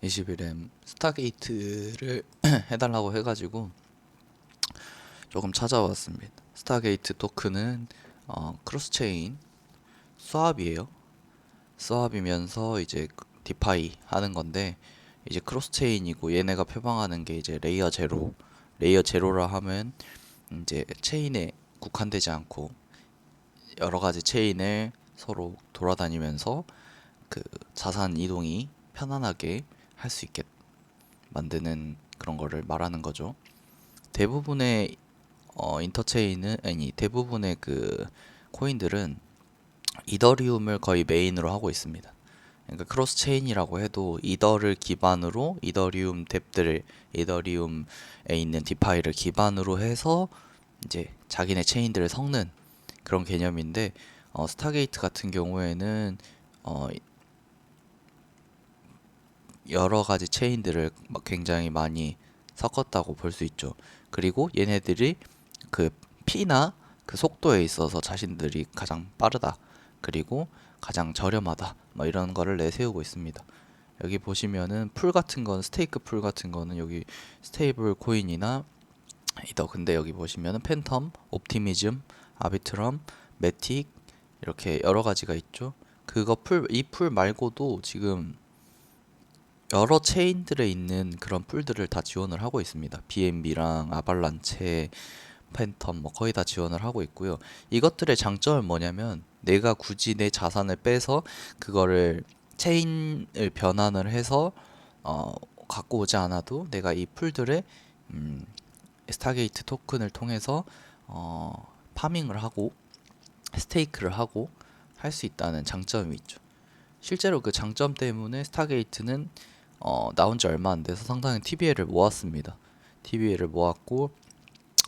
21M 스타게이트를 해달라고 해가지고 조금 찾아왔습니다. 스타게이트 토큰은 크로스체인 스왑이에요. 스왑이면서 이제 디파이 하는 건데, 이제 크로스체인이고 얘네가 표방하는 게 이제 레이어 제로. 레이어 제로라 하면 이제 체인에 국한되지 않고 여러 가지 체인을 서로 돌아다니면서 그 자산 이동이 편안하게 할 수 있게 만드는 그런 거를 말하는 거죠. 대부분의 인터체인은, 아니, 대부분의 그 코인들은 이더리움을 거의 메인으로 하고 있습니다. 그러니까 크로스 체인이라고 해도 이더를 기반으로 이더리움 뎁들, 이더리움에 있는 디파이를 기반으로 해서 이제 자기네 체인들을 섞는 그런 개념인데, 스타게이트 같은 경우에는 어, 여러 가지 체인들을 굉장히 많이 섞었다고 볼 수 있죠. 그리고 얘네들이 그 피나 그 속도에 있어서 자신들이 가장 빠르다, 그리고 가장 저렴하다, 뭐 이런 거를 내세우고 있습니다. 여기 보시면은 풀 같은 건, 스테이크 풀 같은 거는 여기 스테이블 코인이나 이더, 근데 여기 보시면은 팬텀, 옵티미즘, 아비트럼, 매틱, 이렇게 여러 가지가 있죠. 그거 풀, 이 풀 말고도 지금 여러 체인들에 있는 그런 풀들을 다 지원을 하고 있습니다. BNB랑 아발란체, 팬텀 뭐 거의 다 지원을 하고 있고요. 이것들의 장점은 뭐냐면, 내가 굳이 내 자산을 빼서 그거를 체인을 변환을 해서 어, 갖고 오지 않아도 내가 이 풀들의 음, 스타게이트 토큰을 통해서 파밍을 하고 스테이크를 하고 할 수 있다는 장점이 있죠. 실제로 그 장점 때문에 스타게이트는 나온 지 얼마 안 돼서 상당히 TBL을 모았습니다. TBL을 모았고,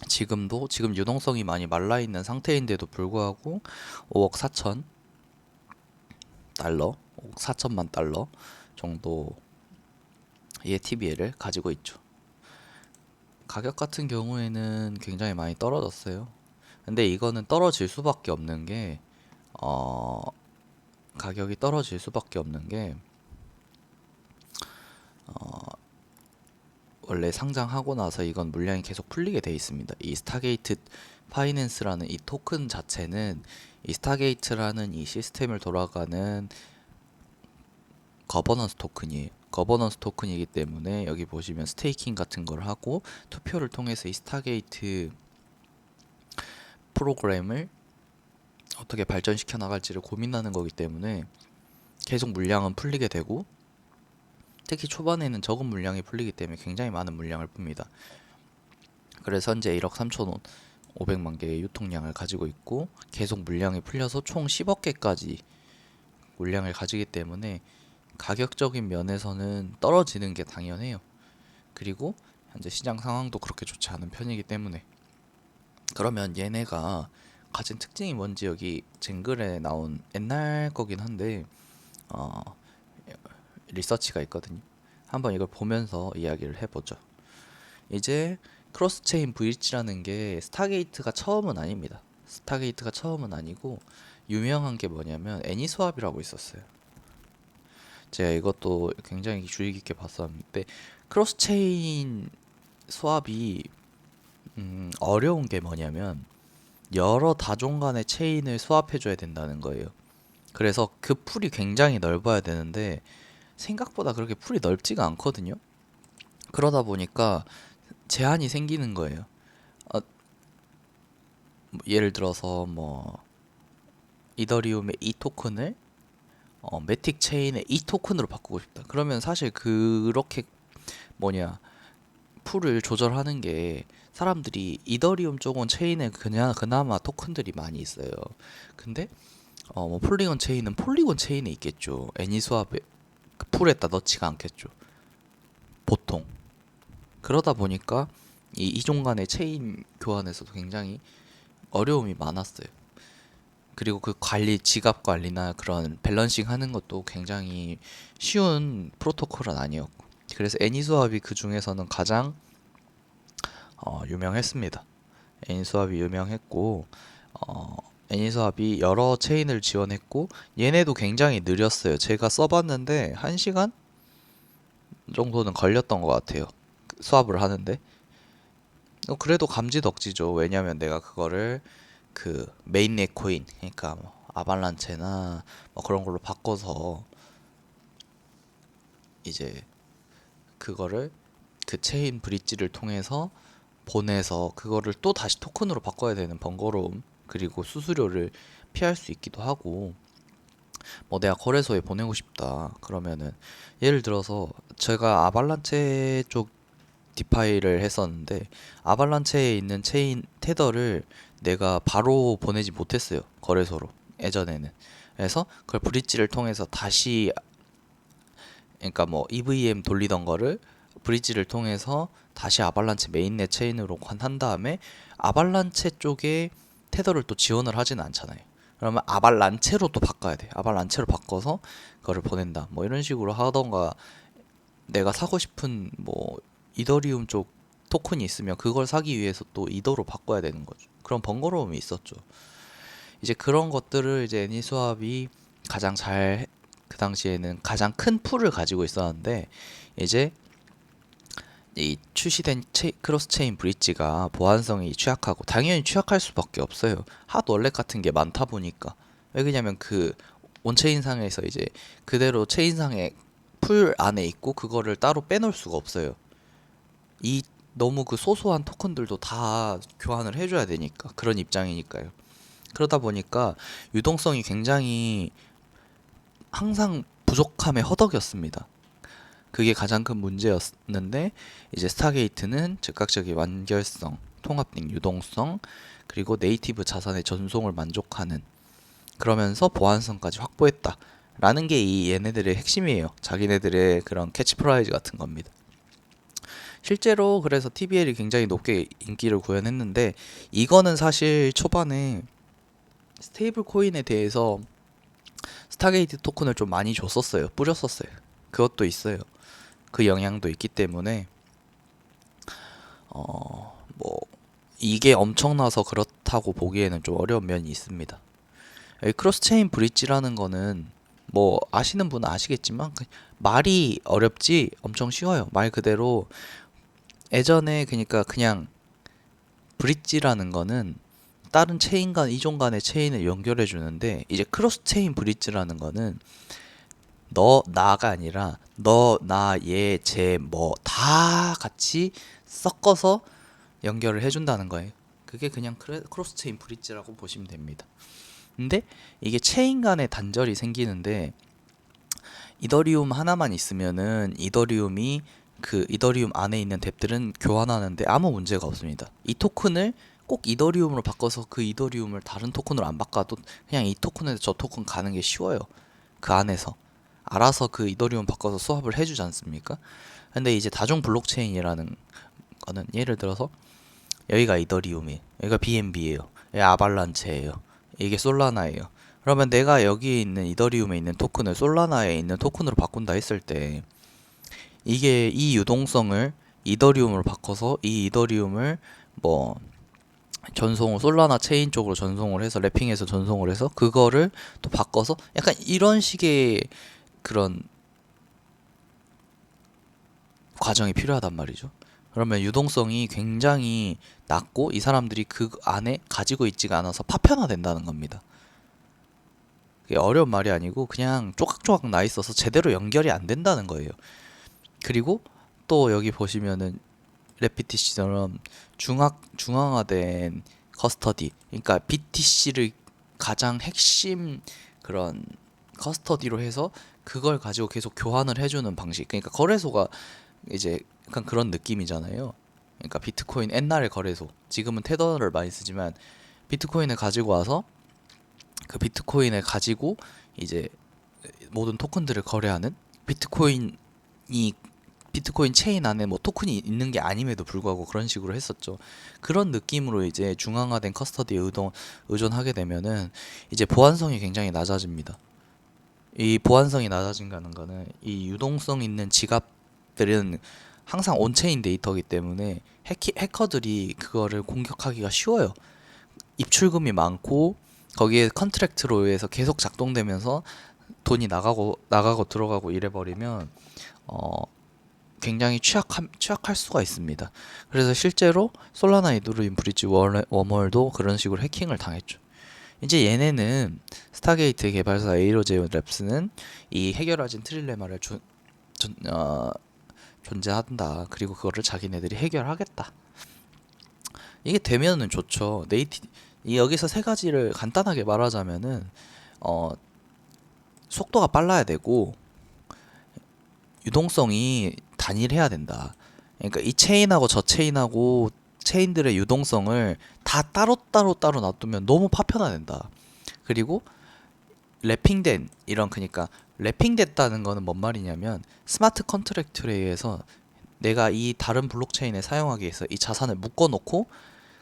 지금 유동성이 많이 말라 있는 상태인데도 불구하고 5억 4천 달러, 5억 4천만 달러 정도의 TBL을 가지고 있죠. 가격 같은 경우에는 굉장히 많이 떨어졌어요. 근데 이거는 떨어질 수밖에 없는 게, 어, 가격이 떨어질 수밖에 없는 게, 원래 상장하고 나서 이건 물량이 계속 풀리게 돼 있습니다. 이 스타게이트 파이낸스라는 이 토큰 자체는 이 스타게이트라는 이 시스템을 돌아가는 거버넌스 토큰이에요. 거버넌스 토큰이기 때문에 여기 보시면 스테이킹 같은 걸 하고 투표를 통해서 이 스타게이트 프로그램을 어떻게 발전시켜 나갈지를 고민하는 거기 때문에 계속 물량은 풀리게 되고, 특히 초반에는 적은 물량이 풀리기 때문에 굉장히 많은 물량을 풉니다. 그래서 현재 1억 3,500만 개의 유통량을 가지고 있고, 계속 물량이 풀려서 총 10억 개까지 물량을 가지기 때문에 가격적인 면에서는 떨어지는 게 당연해요. 그리고 현재 시장 상황도 그렇게 좋지 않은 편이기 때문에. 그러면 얘네가 가진 특징이 뭔지 여기 쟁글에 나온 옛날 거긴 한데 어, 리서치가 있거든요. 한번 이걸 보면서 이야기를 해보죠. 이제 크로스체인 브릿지라는 게 스타게이트가 처음은 아닙니다. 스타게이트가 처음은 아니고, 유명한 게 뭐냐면 애니스왑이라고 있었어요. 제가 이것도 굉장히 주의 깊게 봤었는데, 크로스체인 스왑이 어려운 게 뭐냐면 여러 다종 간의 체인을 스왑해줘야 된다는 거예요. 그래서 그 풀이 굉장히 넓어야 되는데 생각보다 그렇게 풀이 넓지가 않거든요. 그러다 보니까 제한이 생기는 거예요. 어, 예를 들어서 뭐 이더리움의 이 토큰을 매틱 체인의 이 토큰으로 바꾸고 싶다. 그러면 사실 그렇게 뭐냐 풀을 조절하는 게, 사람들이 이더리움 쪽은 체인에 그냥 그나마 토큰들이 많이 있어요. 근데 뭐 폴리곤 체인은 폴리곤 체인에 있겠죠. 애니스왑에 그 풀에다 넣지가 않겠죠. 보통. 그러다 보니까 이 이종 간의 체인 교환에서도 굉장히 어려움이 많았어요. 그리고 그 관리, 지갑 관리나 그런 밸런싱 하는 것도 굉장히 쉬운 프로토콜은 아니었고. 그래서 애니스왑이 그 중에서는 가장 유명했습니다. 애니스왑이 유명했고, 어, 애니스왑이 여러 체인을 지원했고, 얘네도 굉장히 느렸어요. 제가 써봤는데 1시간 정도는 걸렸던 것 같아요. 수합을 하는데. 그래도 감지덕지죠. 왜냐면 내가 그거를 그 메인넷 코인, 그러니까 뭐 아발란체나 뭐 그런 걸로 바꿔서 이제 그거를 그 체인 브릿지를 통해서 보내서 그거를 또 다시 토큰으로 바꿔야 되는 번거로움, 그리고 수수료를 피할 수 있기도 하고. 뭐 내가 거래소에 보내고 싶다 그러면은, 예를 들어서 제가 아발란체 쪽 디파이를 했었는데, 아발란체에 있는 체인 테더를 내가 바로 보내지 못했어요, 거래소로, 예전에는. 그래서 그걸 브릿지를 통해서 다시, 그러니까 뭐 EVM 돌리던 거를 브릿지를 통해서 다시 아발란체 메인넷 체인으로 한 다음에, 아발란체 쪽에 테더를 또 지원을 하지는 않잖아요. 그러면 아발란체로 또 바꿔야 돼. 아발란체로 바꿔서 그거를 보낸다, 뭐 이런 식으로 하던가. 내가 사고 싶은 뭐 이더리움 쪽 토큰이 있으면 그걸 사기 위해서 또 이더로 바꿔야 되는 거죠. 그런 번거로움이 있었죠. 이제 그런 것들을 이제 애니스왑이 가장 잘, 그 당시에는 가장 큰 풀을 가지고 있었는데, 이제 이 출시된 크로스 체인 브릿지가 보안성이 취약하고, 당연히 취약할 수밖에 없어요. 핫 월렛 같은 게 많다 보니까. 왜 그러냐면 그 온체인상에서 이제 그대로 체인상에 풀 안에 있고 그거를 따로 빼놓을 수가 없어요. 이 너무 그 소소한 토큰들도 다 교환을 해줘야 되니까, 그런 입장이니까요. 그러다 보니까 유동성이 굉장히 항상 부족함에 허덕였습니다. 그게 가장 큰 문제였는데, 이제 스타게이트는 즉각적인 완결성, 통합 등 유동성, 그리고 네이티브 자산의 전송을 만족하는, 그러면서 보안성까지 확보했다 라는 게 이 얘네들의 핵심이에요. 자기네들의 그런 캐치프라이즈 같은 겁니다. 실제로 그래서 TBL이 굉장히 높게 인기를 구현했는데, 이거는 사실 초반에 스테이블 코인에 대해서 스타게이트 토큰을 좀 많이 줬었어요. 뿌렸었어요. 그것도 있어요. 그 영향도 있기 때문에 뭐 이게 엄청나서 그렇다고 보기에는 좀 어려운 면이 있습니다. 크로스체인 브릿지라는 거는 뭐 아시는 분은 아시겠지만, 말이 어렵지 엄청 쉬워요. 말 그대로 예전에, 그러니까 그냥 브릿지라는 거는 다른 체인 간, 이종 간의 체인을 연결해 주는데, 이제 크로스 체인 브릿지라는 거는 너 나가 아니라 너 나 얘 쟤 뭐 다 같이 섞어서 연결을 해 준다는 거예요. 그게 그냥 크로스 체인 브릿지라고 보시면 됩니다. 근데 이게 체인 간의 단절이 생기는데, 이더리움 하나만 있으면은 이더리움이, 그 이더리움 안에 있는 뎁들은 교환하는데 아무 문제가 없습니다. 이 토큰을 꼭 이더리움으로 바꿔서 그 이더리움을 다른 토큰으로 안 바꿔도 그냥 이 토큰에서 저 토큰 가는 게 쉬워요. 그 안에서 알아서 그 이더리움 바꿔서 수합을 해주지 않습니까? 근데 이제 다중 블록체인이라는 거는, 예를 들어서 여기가 이더리움이에요, 여기가 BNB예요, 여기 아발란체예요, 이게 솔라나예요. 그러면 내가 여기에 있는 이더리움에 있는 토큰을 솔라나에 있는 토큰으로 바꾼다 했을 때, 이게 이 유동성을 이더리움으로 바꿔서 이 이더리움을 뭐 전송을 솔라나 체인 쪽으로 전송을 해서, 랩핑해서 전송을 해서 그거를 또 바꿔서, 약간 이런 식의 그런 과정이 필요하단 말이죠. 그러면 유동성이 굉장히 낮고, 이 사람들이 그 안에 가지고 있지가 않아서 파편화된다는 겁니다. 그게 어려운 말이 아니고 그냥 쪼각쪼각 나 있어서 제대로 연결이 안 된다는 거예요. 그리고 또 여기 보시면은 랩BTC처럼 중앙화된 커스터디, 그러니까 BTC를 가장 핵심 그런 커스터디로 해서 그걸 가지고 계속 교환을 해주는 방식, 그러니까 거래소가 이제 약간 그런 느낌이잖아요. 그러니까 비트코인 옛날의 거래소, 지금은 테더를 많이 쓰지만 비트코인을 가지고 와서 그 비트코인을 가지고 이제 모든 토큰들을 거래하는, 비트코인이 비트코인 체인 안에 뭐 토큰이 있는 게 아님에도 불구하고 그런 식으로 했었죠. 그런 느낌으로 이제 중앙화된 커스터디에 의존하게 되면은 이제 보안성이 굉장히 낮아집니다. 이 보안성이 낮아진다는 거는, 이 유동성 있는 지갑들은 항상 온체인 데이터이기 때문에 해커들이 그거를 공격하기가 쉬워요. 입출금이 많고 거기에 컨트랙트로 의해서 계속 작동되면서 돈이 나가고 들어가고 이래 버리면 굉장히 취약할 수가 있습니다. 그래서 실제로 솔라나 이드루인 브릿지 웜홀도 그런 식으로 해킹을 당했죠. 이제 얘네는 스타게이트 개발사 에이로제온 랩스는 이 해결하진 트릴레마를 존재한다. 그리고 그거를 자기네들이 해결하겠다. 이게 되면은 좋죠. 여기서 세 가지를 간단하게 말하자면은 속도가 빨라야 되고 유동성이 단일해야 된다. 그러니까 이 체인하고 저 체인하고 체인들의 유동성을 다 따로 놔두면 너무 파편화된다. 그리고 랩핑된 그러니까 랩핑됐다는 거는 뭔 말이냐면 스마트 컨트랙트에 의해서 내가 이 다른 블록체인에 사용하기 위해서 이 자산을 묶어 놓고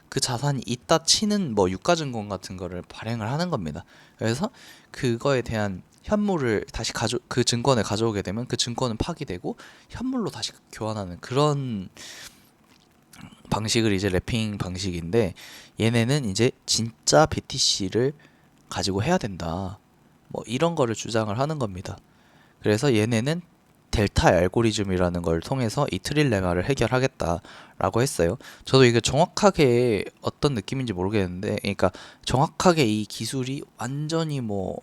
그 자산이 있다 치는 뭐 유가증권 같은 거를 발행을 하는 겁니다. 그래서 그거에 대한 현물을 다시 그 증권을 가져오게 되면 그 증권은 파기되고 현물로 다시 교환하는 그런 방식을 이제 랩핑 방식인데, 얘네는 이제 진짜 BTC를 가지고 해야 된다. 뭐 이런 거를 주장을 하는 겁니다. 그래서 얘네는 델타 알고리즘이라는 걸 통해서 이 트릴레마를 해결하겠다라고 했어요. 저도 이게 정확하게 어떤 느낌인지 모르겠는데, 그러니까 정확하게 이 기술이 완전히 뭐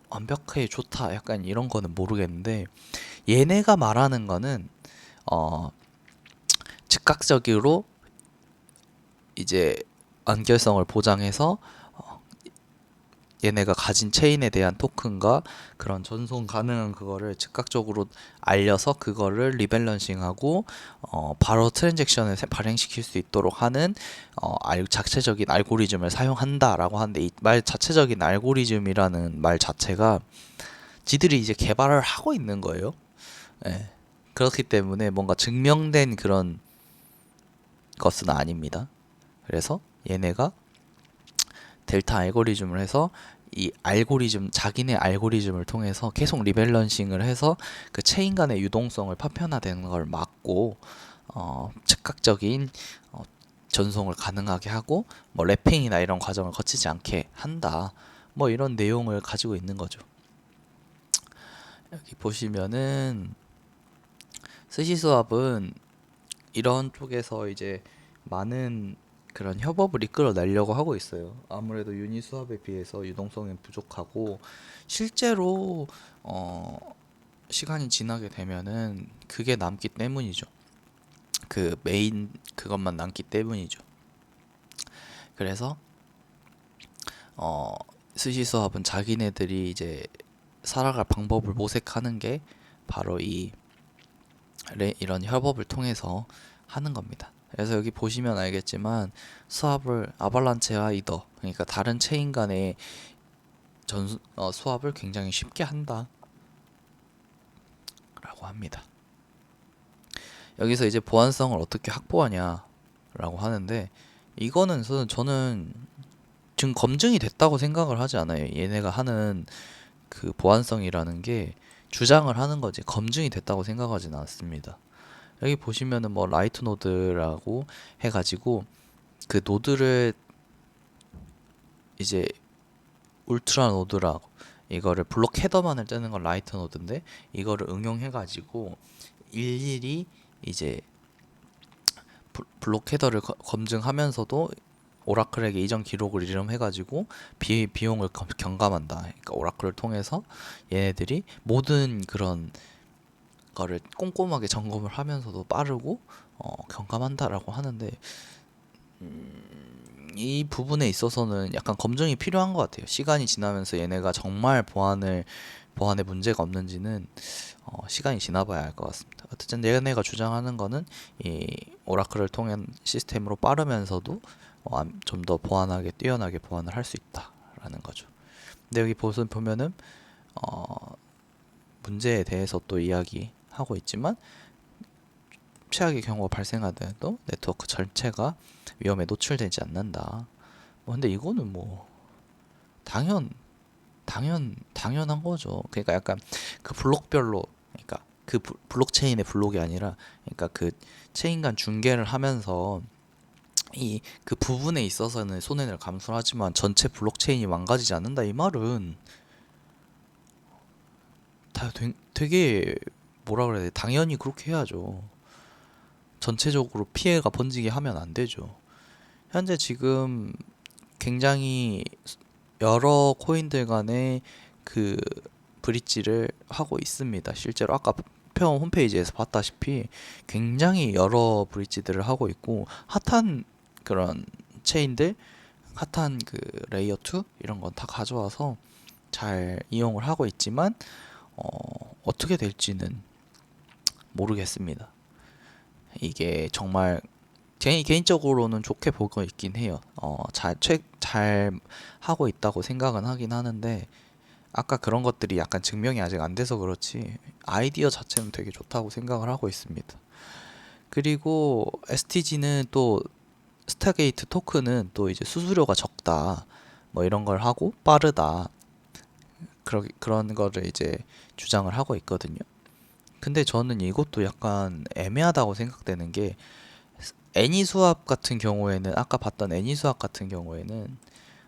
완벽하게 좋다 약간 이런 거는 모르겠는데, 얘네가 말하는 거는 즉각적으로 이제 안결성을 보장해서 얘네가 가진 체인에 대한 토큰과 그런 전송 가능한 그거를 즉각적으로 알려서 그거를 리밸런싱하고 바로 트랜잭션을 발행시킬 수 있도록 하는 자체적인 알고리즘을 사용한다라고 하는데, 이 말 자체적인 알고리즘이라는 말 자체가 지들이 이제 개발을 하고 있는 거예요. 예. 그렇기 때문에 뭔가 증명된 그런 것은 아닙니다. 그래서 얘네가 델타 알고리즘을 해서 이 알고리즘, 자기네 알고리즘을 통해서 계속 리밸런싱을 해서 그 체인 간의 유동성을 파편화되는 걸 막고 즉각적인 전송을 가능하게 하고 뭐 랩핑이나 이런 과정을 거치지 않게 한다. 뭐 이런 내용을 가지고 있는 거죠. 여기 보시면은 스시스왑은 이런 쪽에서 이제 많은 그런 협업을 이끌어내려고 하고 있어요. 아무래도 유니스왑에 비해서 유동성이 부족하고, 실제로 시간이 지나게 되면은 그게 남기 때문이죠. 그 메인 그것만 남기 때문이죠. 그래서 스시스왑은 자기네들이 이제 살아갈 방법을 모색하는 게 바로 이런 협업을 통해서 하는 겁니다. 그래서 여기 보시면 알겠지만 수합을 아발란체와 이더, 그러니까 다른 체인 간의 수합을 굉장히 쉽게 한다 라고 합니다. 여기서 이제 보안성을 어떻게 확보하냐 라고 하는데, 이거는 저는 지금 검증이 됐다고 생각을 하지 않아요. 얘네가 하는 그 보안성이라는 게 주장을 하는 거지 검증이 됐다고 생각하지는 않습니다. 여기 보시면은 뭐 라이트 노드라고 해가지고 그 노드를 이제 울트라 노드라고, 이거를 블록 헤더만을 떼는 건 라이트 노드인데 이거를 응용해가지고 일일이 이제 블록 헤더를 검증하면서도 오라클에게 이전 기록을 이름해가지고 비용을 경감한다. 그러니까 오라클을 통해서 얘네들이 모든 그런 거를 꼼꼼하게 점검을 하면서도 빠르고 경감한다라고 하는데, 이 부분에 있어서는 약간 검증이 필요한 것 같아요. 시간이 지나면서 얘네가 정말 보안에 문제가 없는지는 시간이 지나봐야 알 것 같습니다. 어쨌든 얘네가 주장하는 거는 이 오라클을 통한 시스템으로 빠르면서도 좀 더 보안하게 뛰어나게 보안을 할 수 있다라는 거죠. 근데 여기 보면은 문제에 대해서 또 이야기하고 있지만, 최악의 경우가 발생하더라도 네트워크 전체가 위험에 노출되지 않는다. 뭐 근데 이거는 뭐 당연한 거죠. 그러니까 약간 그 블록별로, 그러니까 그 블록체인의 블록이 아니라, 그러니까 그 체인 간 중계를 하면서 이 그 부분에 있어서는 손해를 감수하지만 전체 블록체인이 망가지지 않는다, 이 말은 되게 뭐라 그래야 돼? 당연히 그렇게 해야죠. 전체적으로 피해가 번지게 하면 안 되죠. 현재 지금 굉장히 여러 코인들 간의 그 브릿지를 하고 있습니다. 실제로 아까 페어 홈페이지에서 봤다시피 굉장히 여러 브릿지들을 하고 있고 핫한 그런 체인들, 핫한 그 레이어 2 이런 건 다 가져와서 잘 이용을 하고 있지만 어떻게 될지는 모르겠습니다. 이게 정말 개인적으로는 좋게 보고 있긴 해요. 잘 하고 있다고 생각은 하긴 하는데 아까 그런 것들이 약간 증명이 아직 안 돼서 그렇지 아이디어 자체는 되게 좋다고 생각을 하고 있습니다. 그리고 STG는 또 스타게이트 토큰은 또 이제 수수료가 적다 뭐 이런 걸 하고 빠르다 그런 거를 이제 주장을 하고 있거든요. 근데 저는 이것도 약간 애매하다고 생각되는 게 애니수합 같은 경우에는 아까 봤던 애니수합 같은 경우에는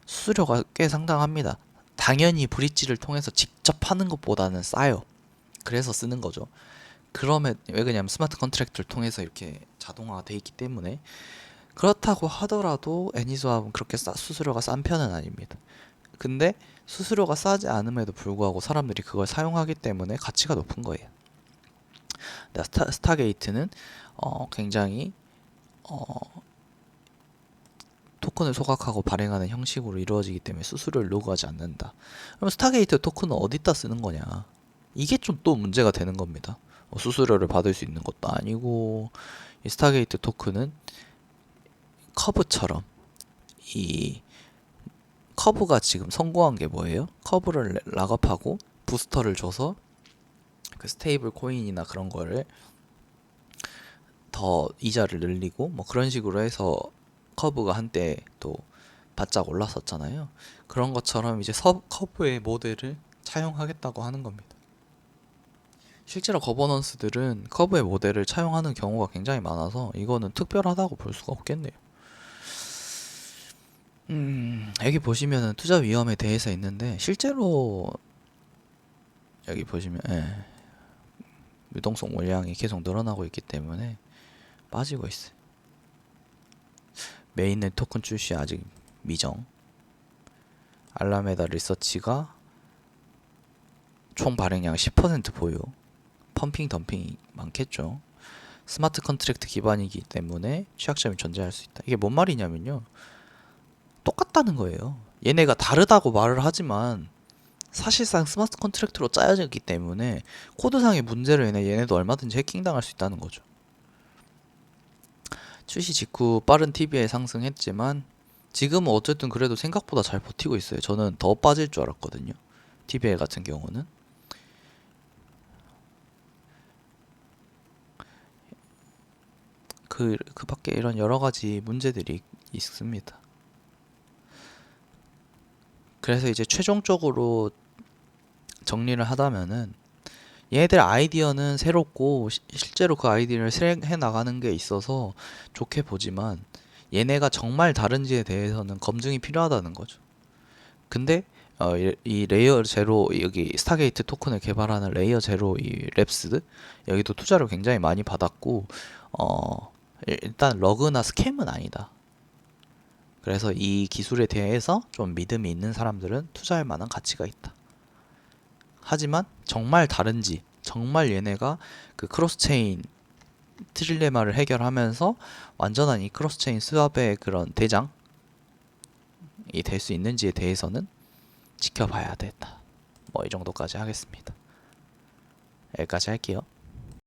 수수료가 꽤 상당합니다. 당연히 브릿지를 통해서 직접 하는 것보다는 싸요. 그래서 쓰는 거죠. 그러면 왜 그러냐면 스마트 컨트랙트를 통해서 이렇게 자동화가 돼 있기 때문에 그렇다고 하더라도 애니수합은 그렇게 수수료가 싼 편은 아닙니다. 근데 수수료가 싸지 않음에도 불구하고 사람들이 그걸 사용하기 때문에 가치가 높은 거예요. 스타게이트는 굉장히 토큰을 소각하고 발행하는 형식으로 이루어지기 때문에 수수료를 요구하지 않는다. 그럼 스타게이트 토큰은 어디다 쓰는 거냐? 이게 좀 또 문제가 되는 겁니다. 수수료를 받을 수 있는 것도 아니고 이 스타게이트 토큰은 커브처럼 이 커브가 지금 성공한 게 뭐예요? 커브를 락업하고 부스터를 줘서 그 스테이블 코인이나 그런 거를 더 이자를 늘리고 뭐 그런 식으로 해서 커브가 한때 또 바짝 올랐었잖아요. 그런 것처럼 이제 커브의 모델을 차용하겠다고 하는 겁니다. 실제로 거버넌스들은 커브의 모델을 차용하는 경우가 굉장히 많아서 이거는 특별하다고 볼 수가 없겠네요. 여기 보시면은 투자 위험에 대해서 있는데 실제로 여기 보시면 유동성 물량이 계속 늘어나고 있기 때문에 빠지고 있어요. 메인넷 토큰 출시 아직 미정. 알라메다 리서치가 총 발행량 10% 보유. 펌핑 덤핑이 많겠죠. 스마트 컨트랙트 기반이기 때문에 취약점이 존재할 수 있다. 이게 뭔 말이냐면요. 똑같다는 거예요. 얘네가 다르다고 말을 하지만 사실상 스마트 컨트랙트로 짜여졌기 때문에 코드상의 문제로 인해 얘네도 얼마든지 해킹당할 수 있다는 거죠. 출시 직후 빠른 TBI 상승했지만 지금은 어쨌든 그래도 생각보다 잘 버티고 있어요. 저는 더 빠질 줄 알았거든요. TBI 같은 경우는. 그 밖에 이런 여러 가지 문제들이 있습니다. 그래서 이제 최종적으로 정리를 하자면은 얘네들 아이디어는 새롭고 실제로 그 아이디어를 실행해 나가는 게 있어서 좋게 보지만 얘네가 정말 다른지에 대해서는 검증이 필요하다는 거죠. 근데 이 레이어 제로 여기 스타게이트 토큰을 개발하는 레이어 제로 이 랩스 여기도 투자를 굉장히 많이 받았고 일단 러그나 스캠은 아니다. 그래서 이 기술에 대해서 좀 믿음이 있는 사람들은 투자할 만한 가치가 있다. 하지만 정말 다른지 정말 얘네가 그 크로스체인 트릴레마를 해결하면서 완전한 이 크로스체인 수합의 그런 대장이 될 수 있는지에 대해서는 지켜봐야 된다. 뭐 이 정도까지 하겠습니다. 여기까지 할게요.